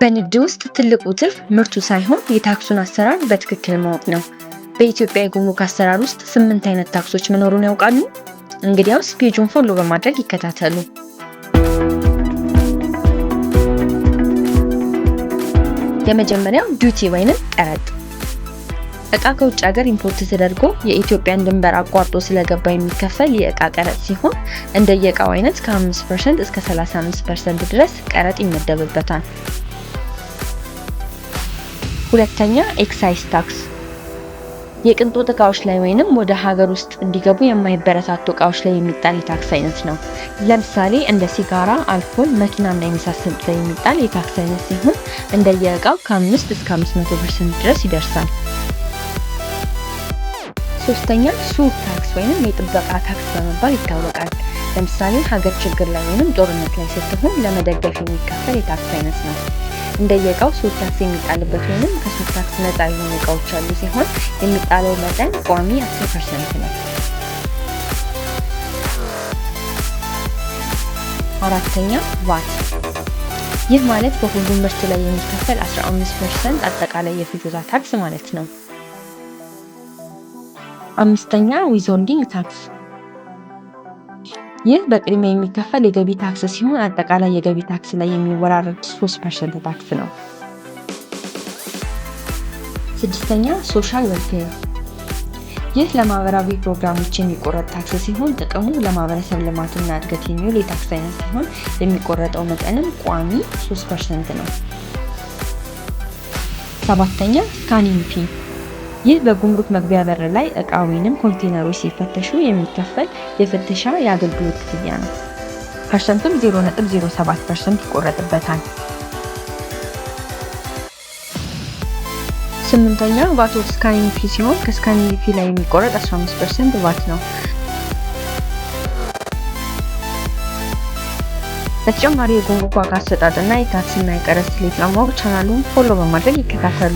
በንግድ ውስጥ ትልቁ ትርፍ ምርቱ ሳይሆን የታክሱን አሰራር በትክክል ማወቅ ነው። በኢትዮጵያ የጉምሩክ አሰራር ውስጥ 8 አይነት ታክሶች መኖሩን ያውቃሉ? እንግዲያውስ ፔጁን ፎሎ በማድረግ ይከታተሉ። የመጀመሪያው ዲዩቲ ወይንም ቀረጥ። እቃ ከውጭ ሀገር ኢምፖርት ተደርጎ የኢትዮጵያን ድንበር አቋርጦ ስለገባ የሚከፈል የእቃ ቀረጥ ሲሆን እንደየእቃው አይነት ከ5% እስከ 35% ድረስ ቀረጥ ይመደብበታል። ሁለተኛ ኤክሳይዝ ታክስ። የቅንጦት እቃዎች ላይ ወይንም ወደ ሀገር ውስጥ እንዲገቡ የማይበረታቱ እቃዎች ላይ የሚጣል የታክስ አይነት ነው። ለምሳሌ እንደ ሲጋራ፣ አልኮል፣ መኪናና የመሳሰሉት ላይ የሚጣል የታክስ አይነት ሲሆን እንደየእቃው ከ5 እስከ 500% ድረስ ይደርሳል። ሶስተኛ ሱር ታክስ ወይንም የጥበቃ ታክስ በመባል ይታወቃል። ለምሳሌ ሀገር ችግር ላይ ወይንም ጦርነት ላይ ስትሆን ለመደገፍ የሚከፈል የታክስ አይነት ነው። እንደየእቃው ሱር ታክስ የሚጣልበት ወይንም ከሱር ታክስ ነፃ የሆኑ እቃዎች ያሉ ሲሆን የሚጣለው መጠን ቋሚ 10% ነው። አራተኛ ቫት። ይህ ማለት በሁሉም ምርት ላይ የሚከፈል 15% አጠቃላይ የፍጆታ ታክስ ማለት ነው። አምስተኛ ዊዝሆልዲንግ ታክስ። ይህ በቅድሚያ የሚከፈል የገቢ ታክስ ሲሆን አጠቃላይ የገቢ ታክስ ላይ የሚወራረድ 3% ታክስ ነው። ስድስተኛ ሶሻል ዌልፌር። ይህ ለማህበራዊ ፕሮግራሞች የሚቆረጥ ታክስ ሲሆን ጥቅሙ ለማህበረሰብ ልማትና እድገት የሚውል የታክስ አይነት ሲሆን የሚቆረጠው መጠንም ቋሚ 3% ነው። ሰባተኛ ስካኒንግ ፊ። ይህ በጉምሩክ መግቢያ በር ላይ እቃ ወይንም ኮንቴነሮች ሲፈተሹ የሚከፈል የፍተሻ የአገልግሎት ክፍያ ነው። ፐርሰንቱም 0.07% ይቆረጥበታል። ስምንተኛ ቫት ኦፍ ስካኒንግ ፊ ሲሆን ከስካኒንግ ፊ ላይ የሚቆረጥ 15% ቫት ነው። በተጨማሪ የጉምሩክ ዋጋ አሰጣጥና የታክስና የቀረጥ ስሌት ለማወቅ ቻናሉን ፎሎ በማድረግ ይከታተሉ።